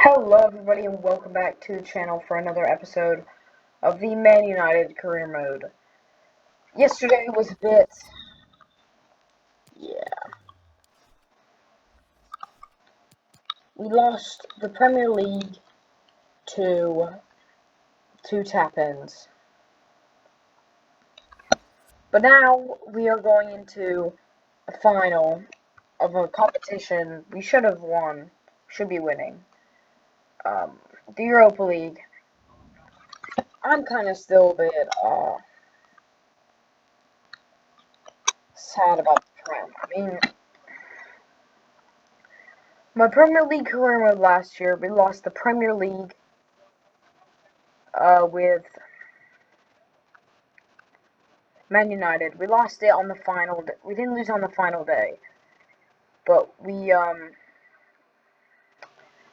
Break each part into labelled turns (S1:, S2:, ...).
S1: Hello everybody and welcome back to the channel for another episode of the Man United career mode. Yesterday was a bit... yeah. We lost the Premier League to two tap-ins. But now we are going into a final of a competition we should have won, should be winning. The Europa League. I'm kind of still a bit sad about the Prem. I mean, my Premier League career mode last year, we lost the Premier League with Man United. We lost it on the final. We didn't lose on the final day, but we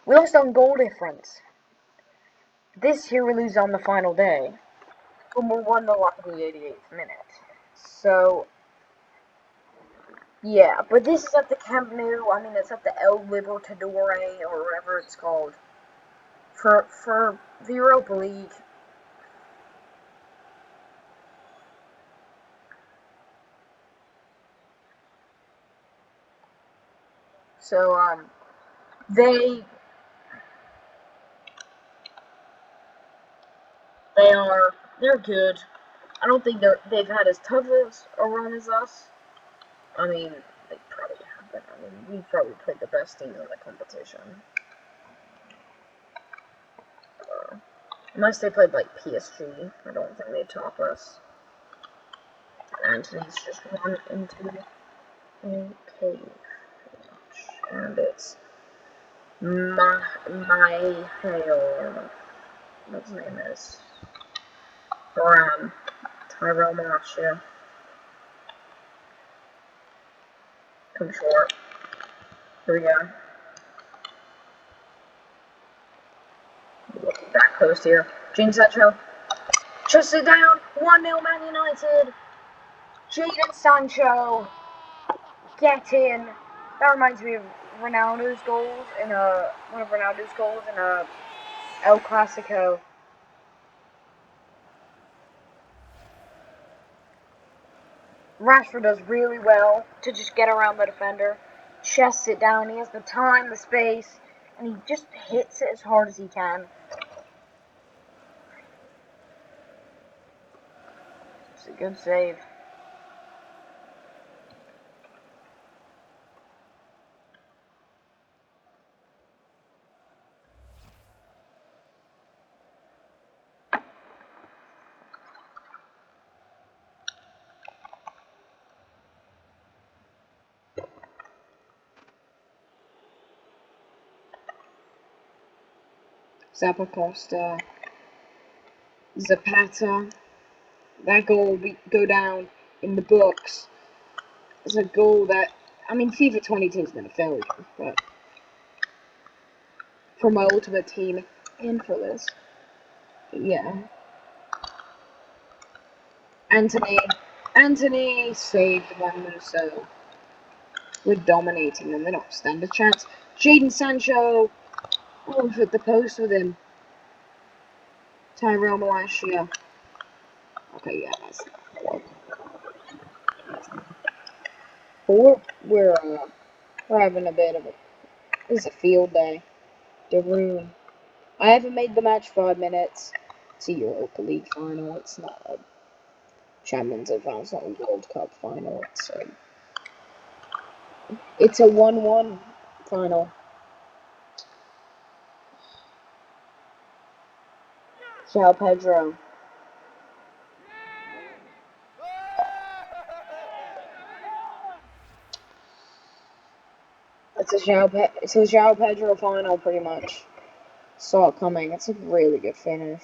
S1: lost on goal difference. This year we lose on the final day, when we won the lock in the 88th minute. So yeah, but this is at the Camp Nou. I mean, it's at the El Libertadores or whatever it's called for the Europa League. So they they're good. I don't think they've had as tough as a run as us. I mean, they probably haven't. I mean, we probably played the best team in the competition. Unless they played like PSG, I don't think they'd top us. Anthony's just run into a cave, and it's my hail. What his name is? Tyrell Marshall. Come short. Here we go. Back post here. James Sancho. Just it down. 1-0 Man United. Jadon Sancho. Get in. That reminds me of Ronaldo's goals in one of Ronaldo's goals in El Clasico. Rashford does really well to just get around the defender. Chests it down. He has the time, the space, and he just hits it as hard as he can. It's a good save. Zappacosta, Zapata. That goal will go down in the books as a goal that, I mean, FIFA 22 has been a failure, but for my ultimate team and for this, yeah. Anthony saved one, so we're dominating them. They don't stand a chance. Jadon Sancho, oh, hit the post with him. Tyrell Malacia. Okay, yeah, that's we're having a bit of a, this is a field day. The room. I haven't made the match 5 minutes. It's a Europa League final. It's not a Champions League final. It's not a World Cup final. It's a 1-1 final. João Pedro. It's a João Pedro final, pretty much. Saw it coming. It's a really good finish.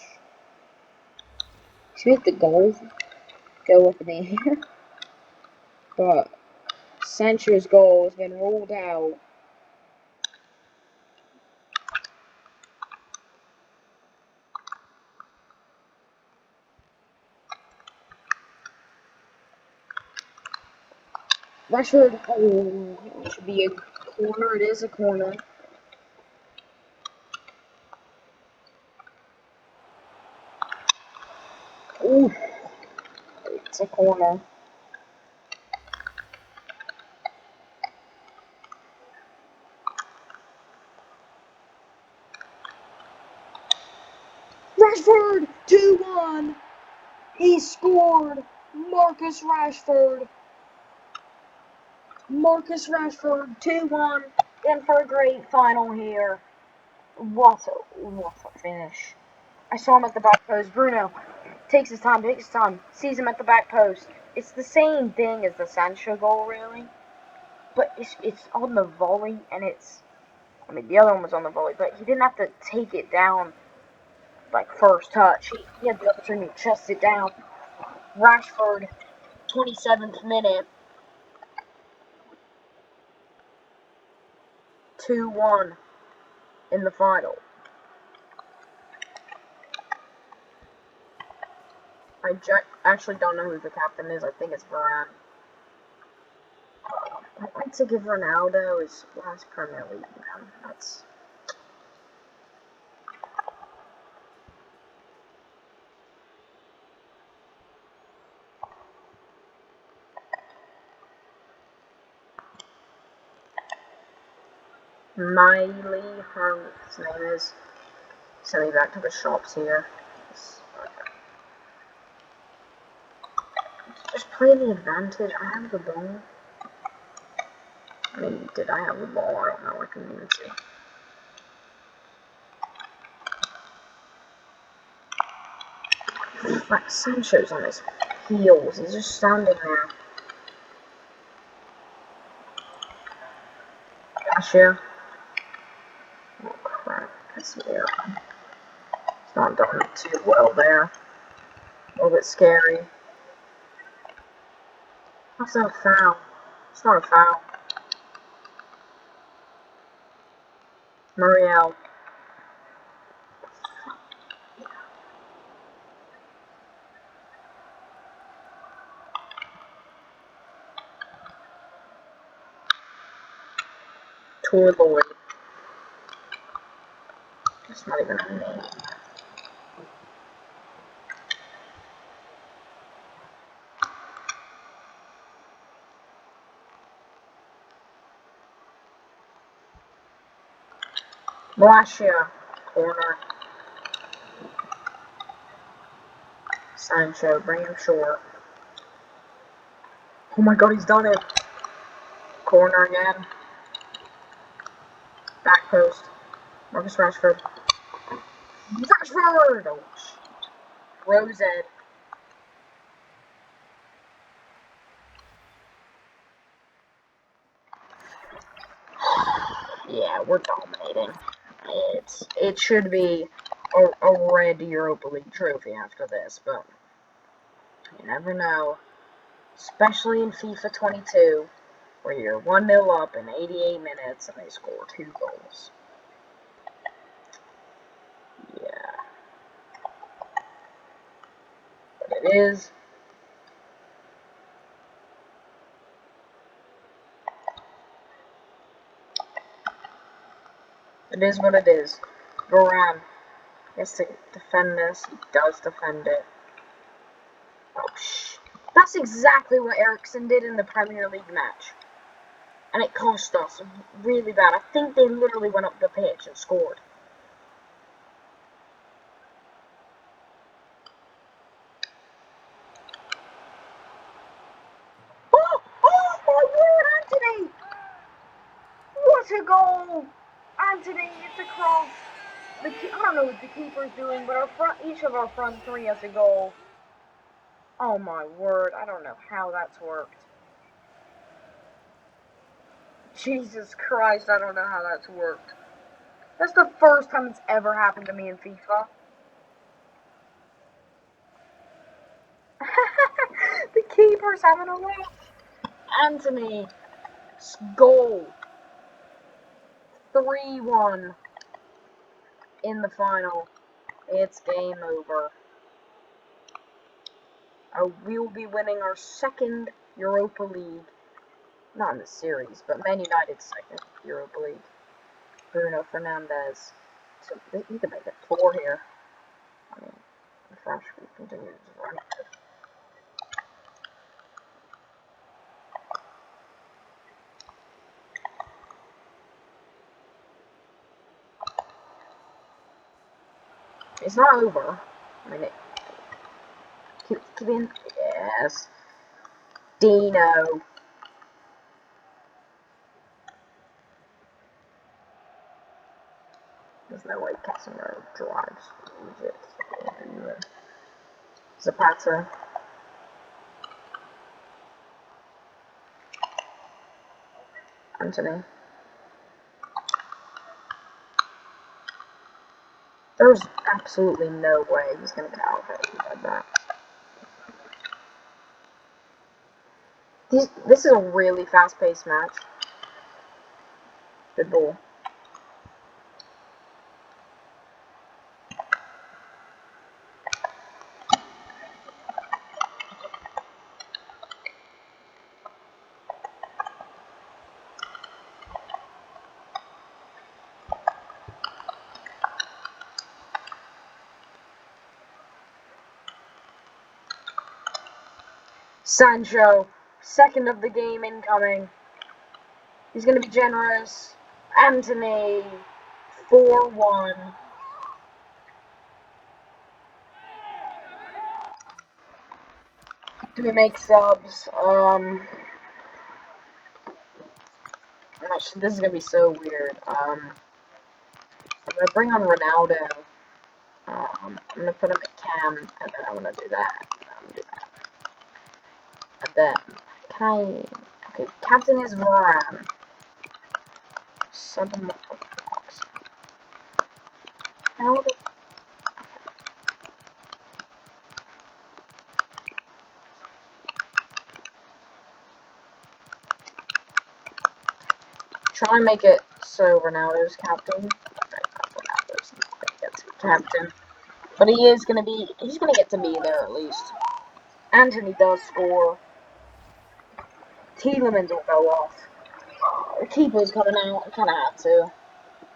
S1: She hit the goal. Go up in the air. But Sancho's goal has been ruled out. Rashford, oh, it should be a corner. It is a corner. a corner. Rashford! 2-1! He scored! Marcus Rashford! Marcus Rashford, 2-1, in for a great final here. What a finish. I saw him at the back post. Bruno takes his time, sees him at the back post. It's the same thing as the Sancho goal, really. But it's on the volley, and I mean, the other one was on the volley, but he didn't have to take it down, like, first touch. He had the opportunity to chest it down. Rashford, 27th minute, 2-1 in the final. I actually don't know who the captain is. I think it's Varane. I'd like to give Ronaldo his last Premier League win. That's... Miley, her name is. Send me back to the shops here. Just play the advantage. I have the ball. I mean, did I have the ball? I don't know. I couldn't even see. Like, Sancho's on his heels. He's just standing there. Cashier. Oh, crap. That's weird. It's not done too well there. A little bit scary. That's not a foul. It's not a foul. Muriel. Tour Lloyd. It's not even a name. Malacia. Corner. Sancho. Bring him short. Oh my god, he's done it. Corner again. Back post. Marcus Rashford. Rashford! Oh, shit. Rose Ed. Yeah, we're dominating. It should be a red Europa League trophy after this, but you never know. Especially in FIFA 22, where you're 1-0 up in 88 minutes and they score 2 goals. Yeah. But it is. It is what it is. Varane has to defend this. He does defend it. Oh, shh. That's exactly what Eriksen did in the Premier League match. And it cost us really bad. I think they literally went up the pitch and scored. Oh! Oh my word, Anthony! What a goal! Anthony, it's a cross. I don't know what the keeper's doing, but each of our front three has a goal. Oh my word, I don't know how that's worked. Jesus Christ, I don't know how that's worked. That's the first time it's ever happened to me in FIFA. The keeper's having a look. Anthony, goal. 3-1 in the final. It's game over. We will be winning our second Europa League. Not in the series, but Man United's second Europa League. Bruno Fernandes. So he can make it 4 here. I mean, if Rashford continues to run it. It's not over. I mean, keep in. Yes. Dino. There's no way Casemiro drives Egypt. Zapata. Anthony. There's absolutely no way he's going to get out of it like that. This is a really fast-paced match. Good ball. Sancho, second of the game incoming. He's going to be generous. Anthony, 4-1. Do we make subs? Actually, this is going to be so weird. I'm going to bring on Ronaldo. I'm going to put him at cam, and then I'm going to do that. And then, can I... Okay, captain is Varane. Sub him up the box. How the... Try and make it so Ronaldo's captain. Ronaldo's not going to get to be captain. But he is going to be... He's going to get to be there at least. Anthony does score. Tielemans will go off. The keeper's coming out. I kind of had to.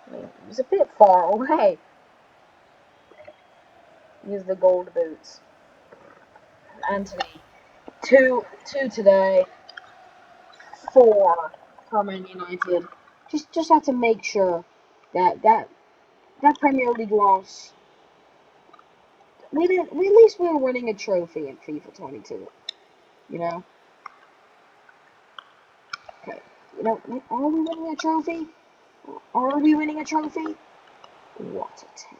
S1: I mean, it was a bit far away. Use the gold boots. Anthony. Two today. 4 for Man United. Just have to make sure that Premier League loss. At least we were winning a trophy in FIFA 22. You know. Okay. You know, are we winning a trophy? Are we winning a trophy? What a tackle.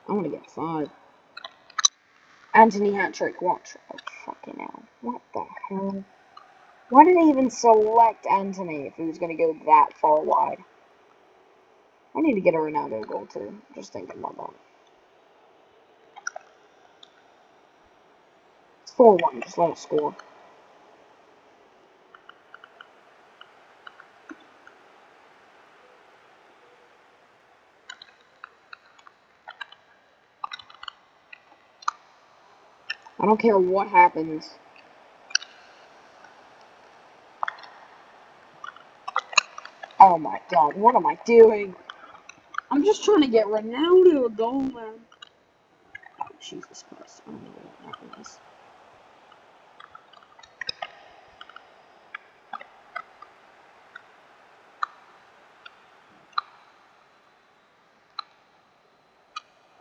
S1: I'm gonna get 5. Anthony hat-trick, what? Oh, fucking hell. What the hell? Why did they even select Anthony if he was gonna go that far wide? I need to get a Ronaldo goal too. Just thinking about that. It's 4-1, just let it score. I don't care what happens. Oh my god, what am I doing? I'm just trying to get Ronaldo a goal, man. Oh, Jesus Christ, I don't know what that is.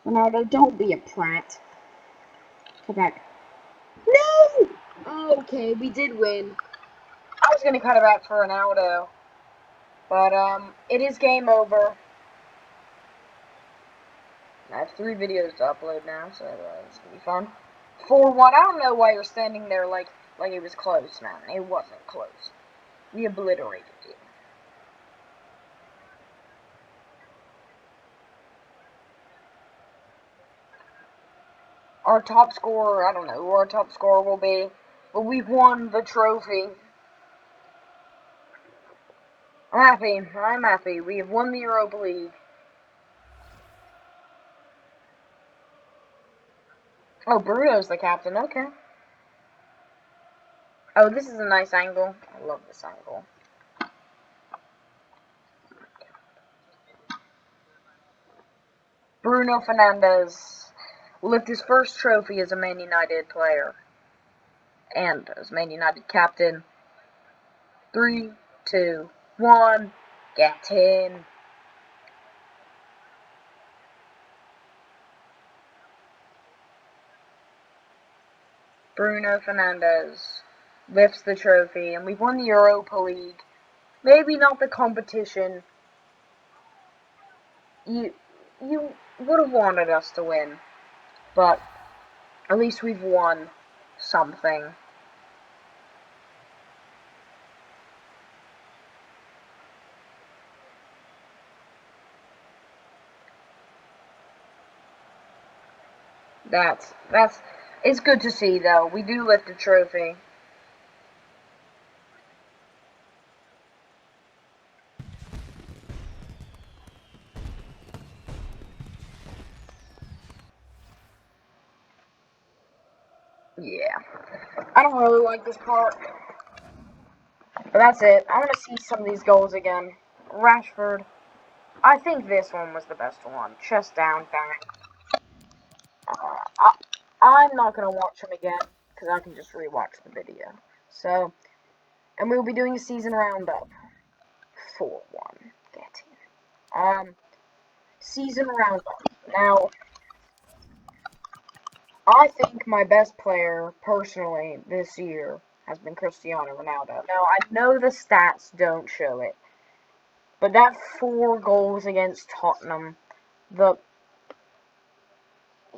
S1: Ronaldo, don't be a prat. Come back. No! Okay, we did win. I was gonna cut it back for Ronaldo. But, it is game over. I have 3 videos to upload now, so it's gonna be fun. 4-1. I don't know why you're standing there like it was close, man. It wasn't close. We obliterated you. Our top scorer, I don't know who our top scorer will be, but we've won the trophy. I'm happy. We have won the Europa League. Oh, Bruno's the captain, okay. Oh, this is a nice angle. I love this angle. Bruno Fernandes will lift his first trophy as a Man United player. And as Man United captain. 3, 2, 1, get in. Bruno Fernandes lifts the trophy, and we've won the Europa League. Maybe not the competition you would have wanted us to win, but at least we've won something. It's good to see, though. We do lift a trophy. Yeah. I don't really like this part. But that's it. I want to see some of these goals again. Rashford. I think this one was the best one. Chest down, bang. I'm not going to watch them again, because I can just rewatch the video. So, and we'll be doing a season roundup. 4-1. Get in. Season roundup. Now, I think my best player, personally, this year has been Cristiano Ronaldo. Now, I know the stats don't show it, but that 4 goals against Tottenham,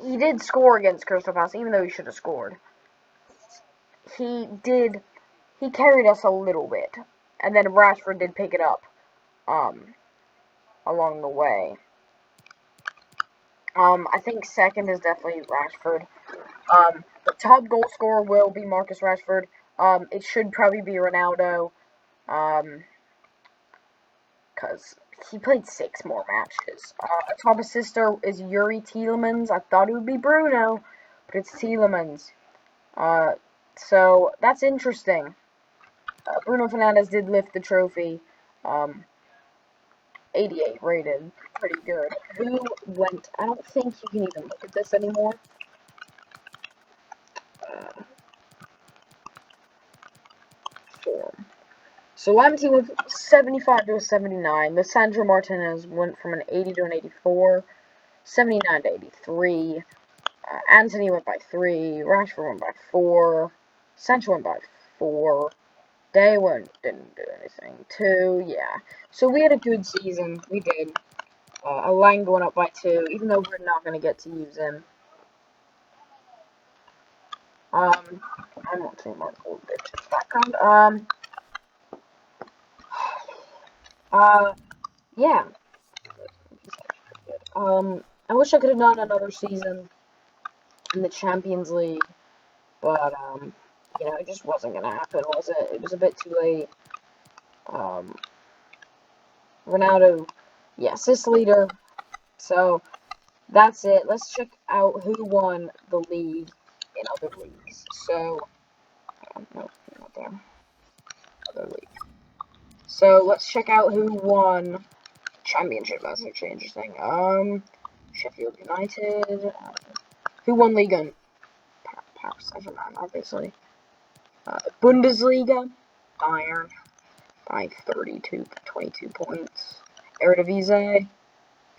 S1: he did score against Crystal Palace, even though he should have scored. He carried us a little bit, and then Rashford did pick it up, along the way. I think second is definitely Rashford. The top goal scorer will be Marcus Rashford. It should probably be Ronaldo, because he played 6 more matches. A top assister is Yuri Tielemans. I thought it would be Bruno, but it's Tielemans. So that's interesting. Bruno Fernandes did lift the trophy. 88 rated. Pretty good. Who went? I don't think you can even look at this anymore. Form. So Lamptey went 75 to a 79. Lissandro Martinez went from an 80 to an 84. 79 to 83. Anthony went by 3. Rashford went by 4. Sancho went by 4. Day didn't do anything. 2, yeah. So we had a good season. We did. Lang going up by 2, even though we're not going to get to use him. I'm watching Mark Goldberg's background. Yeah. I wish I could have done another season in the Champions League, but, it just wasn't going to happen, was it? It was a bit too late. Ronaldo, yeah, assist leader. So, that's it. Let's check out who won the league in other leagues. So, no, not there. Other league. So, let's check out who won Championship. That's actually interesting. Sheffield United. Who won Liga? Paris Saint-Germain, obviously. Bundesliga. Bayern by 22 points. Eredivisie.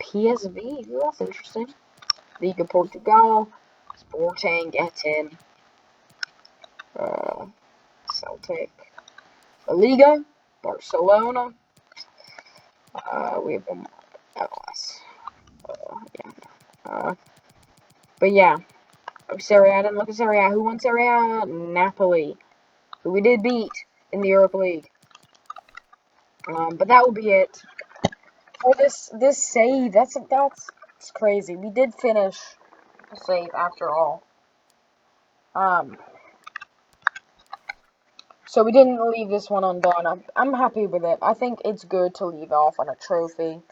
S1: PSV. Ooh, that's interesting. Liga Portugal. Sporting gets in. Celtic. La Liga. Barcelona. We have one MLS. But yeah. Serie A, I didn't look at Serie A. Who won Serie A? Napoli. Who we did beat in the Europa League. But that will be it for this save. That's crazy. We did finish a save after all. So we didn't leave this one undone. I'm happy with it. I think it's good to leave off on a trophy.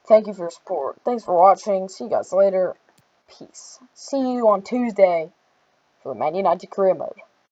S1: Thank you for your support. Thanks for watching. See you guys later. Peace. See you on Tuesday for the Man United career mode.